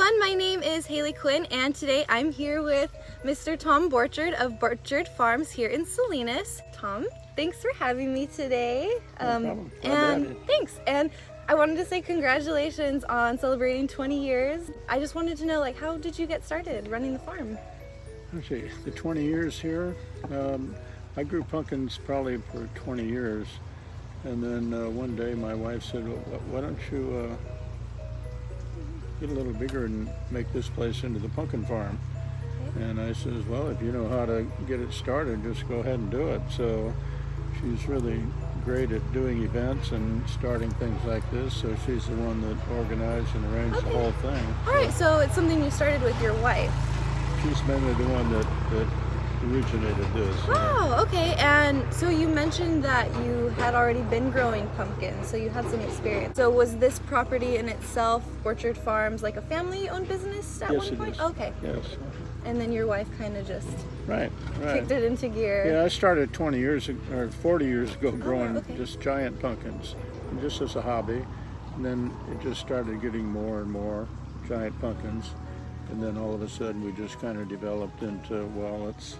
everyone, my name is Haley Quinn and today I'm here with Mr. Tom Borchard of Borchard Farms here in Salinas. Tom, thanks for having me today. No problem. Thanks. And I wanted to say congratulations on celebrating 20 years. I just wanted to know, like, how did you get started running the farm? Actually, the 20 years here, I grew pumpkins probably for 20 years. And then one day my wife said, well, why don't you get a little bigger and make this place into the pumpkin farm? Okay. And I says, well, if you know how to get it started, just go ahead and do it. So she's really great at doing events and starting things like this. So she's the one that organized and arranged the whole thing. All right, so it's something you started with your wife. She's mainly the one that originated this. Wow, okay. And so you mentioned that you had already been growing pumpkins, so you had some experience. So was this property in itself, Borchard Farms, like a family-owned business at one point? Yes, it is. Okay. Yes. And then your wife kind of just Right. kicked it into gear. Yeah, I started 20 years or 40 years ago growing okay. just giant pumpkins, just as a hobby. And then it just started getting more and more giant pumpkins. And then all of a sudden we just kind of developed into, well, let's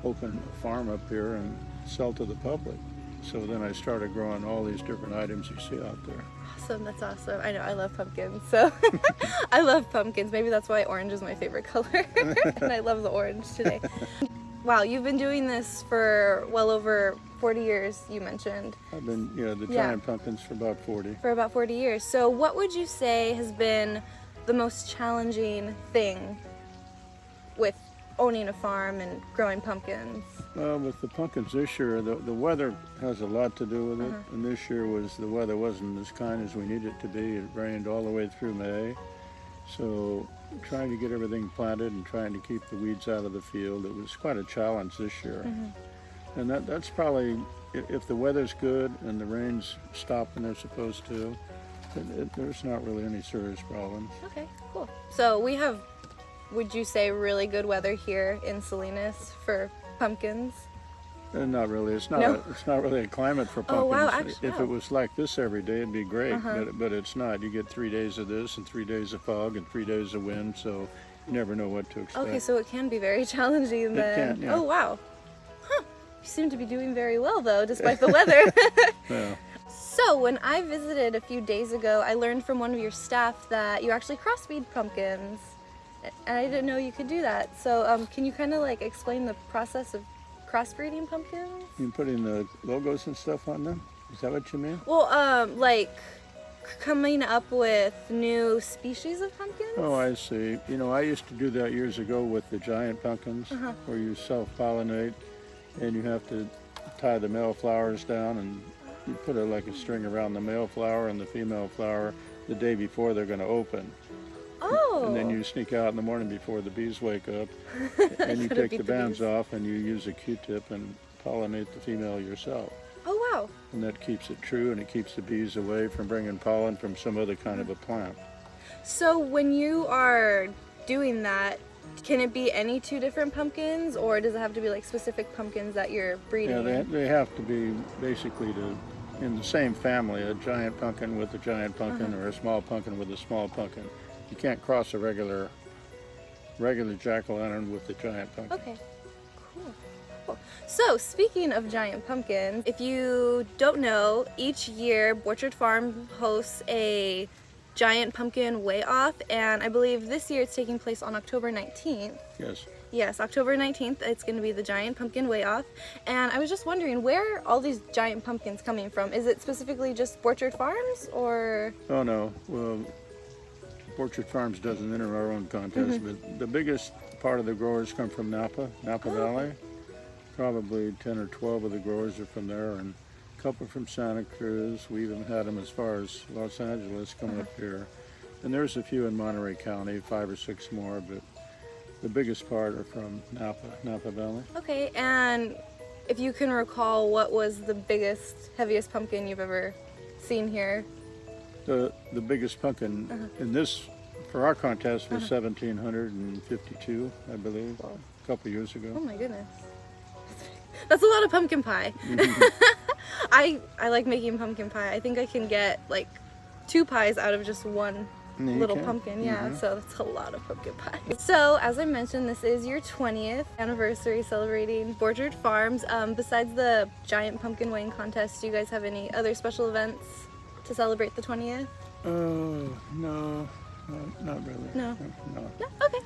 open a farm up here and sell to the public. So then I started growing all these different items you see out there. Awesome, that's awesome. I know, I love pumpkins, so I love pumpkins. Maybe that's why orange is my favorite color, and I love the orange today. Wow, you've been doing this for well over 40 years, you mentioned. I've been, the giant pumpkins for about 40. For about 40 years. So what would you say has been the most challenging thing with owning a farm and growing pumpkins? Well, with the pumpkins this year, the weather has a lot to do with it. And this year the weather wasn't as kind as we needed it to be. It rained all the way through May. So trying to get everything planted and trying to keep the weeds out of the field, it was quite a challenge this year. And that's probably, if the weather's good and the rains stop when they're supposed to, there's not really any serious problems. Okay, cool. So we have, would you say, really good weather here in Salinas for pumpkins? Not really. It's not. No? It's not really a climate for pumpkins. Oh wow! Actually, if it was like this every day, it'd be great. But it's not. You get 3 days of this and 3 days of fog and 3 days of wind, so you never know what to expect. Okay, so it can be very challenging then. It can, yeah. Oh wow! Huh. You seem to be doing very well though, despite the weather. Yeah. So when I visited a few days ago, I learned from one of your staff that you actually crossbreed pumpkins. And I didn't know you could do that. So can you kind of like explain the process of crossbreeding pumpkins? You putting the logos and stuff on them? Is that what you mean? Well, like coming up with new species of pumpkins? Oh, I see. I used to do that years ago with the giant pumpkins, where you self-pollinate and you have to tie the male flowers down and you put like a string around the male flower and the female flower the day before they're going to open. Oh. And then you sneak out in the morning before the bees wake up and you take the bands off and you use a Q-tip and pollinate the female yourself. Oh wow. And that keeps it true and it keeps the bees away from bringing pollen from some other kind of a plant. So when you are doing that, can it be any two different pumpkins or does it have to be like specific pumpkins that you're breeding? Yeah, they have to be basically in the same family, a giant pumpkin with a giant pumpkin or a small pumpkin with a small pumpkin. You can't cross a regular jack-o'-lantern with the giant pumpkin. Okay, cool. So speaking of giant pumpkins, if you don't know, each year Borchard Farm hosts a giant pumpkin WeighOff, and I believe this year it's taking place on October 19th. Yes. Yes, October 19th, it's going to be the giant pumpkin WeighOff. And I was just wondering, where are all these giant pumpkins coming from? Is it specifically just Borchard Farms, or? Oh no, well, Borchard Farms doesn't enter our own contest, but the biggest part of the growers come from Napa Valley. Probably 10 or 12 of the growers are from there, and a couple from Santa Cruz. We even had them as far as Los Angeles come up here. And there's a few in Monterey County, 5 or 6 more, but the biggest part are from Napa Valley. Okay, and if you can recall, what was the biggest, heaviest pumpkin you've ever seen here? The biggest pumpkin in this, for our contest, was 1,752, I believe, a couple years ago. Oh my goodness. That's a lot of pumpkin pie. I like making pumpkin pie. I think I can get like 2 pies out of just one You little can. pumpkin, yeah, Mhm. so that's a lot of pumpkin pie. So, as I mentioned, this is your 20th anniversary celebrating Borchard Farms. Besides the giant pumpkin weighing contest, do you guys have any other special events to celebrate the 20th? No, not really. No. No. No? Okay.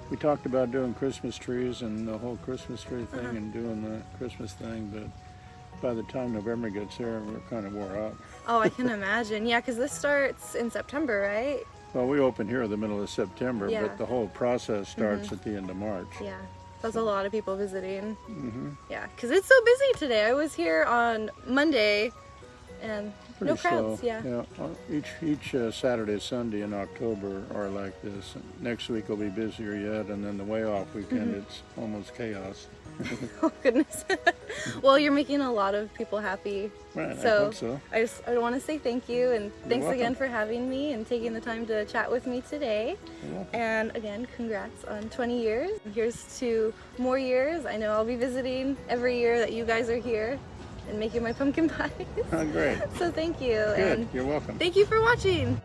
We talked about doing Christmas trees and the whole Christmas tree thing and doing the Christmas thing, but by the time November gets here, we're kind of wore out. Oh, I can imagine. Yeah, because this starts in September, right? Well, we open here in the middle of September, Yeah. but the whole process starts at the end of March. Yeah. That's a lot of people visiting. Mm-hmm. Yeah, because it's so busy today. I was here on Monday and Pretty no crowds. slow. Yeah. Each Saturday, Sunday in October are like this. Next week will be busier yet, and then the WeighOff weekend, it's almost chaos. Oh, goodness. Well, you're making a lot of people happy. Right, I So, hope so. I want to say thank you and thanks welcome. again for having me and taking the time to chat with me today. You're welcome. And again, congrats on 20 years. Here's to more years. I know I'll be visiting every year that you guys are here and making my pumpkin pies. Oh, great. So thank you. Good. And You're welcome. thank you for watching.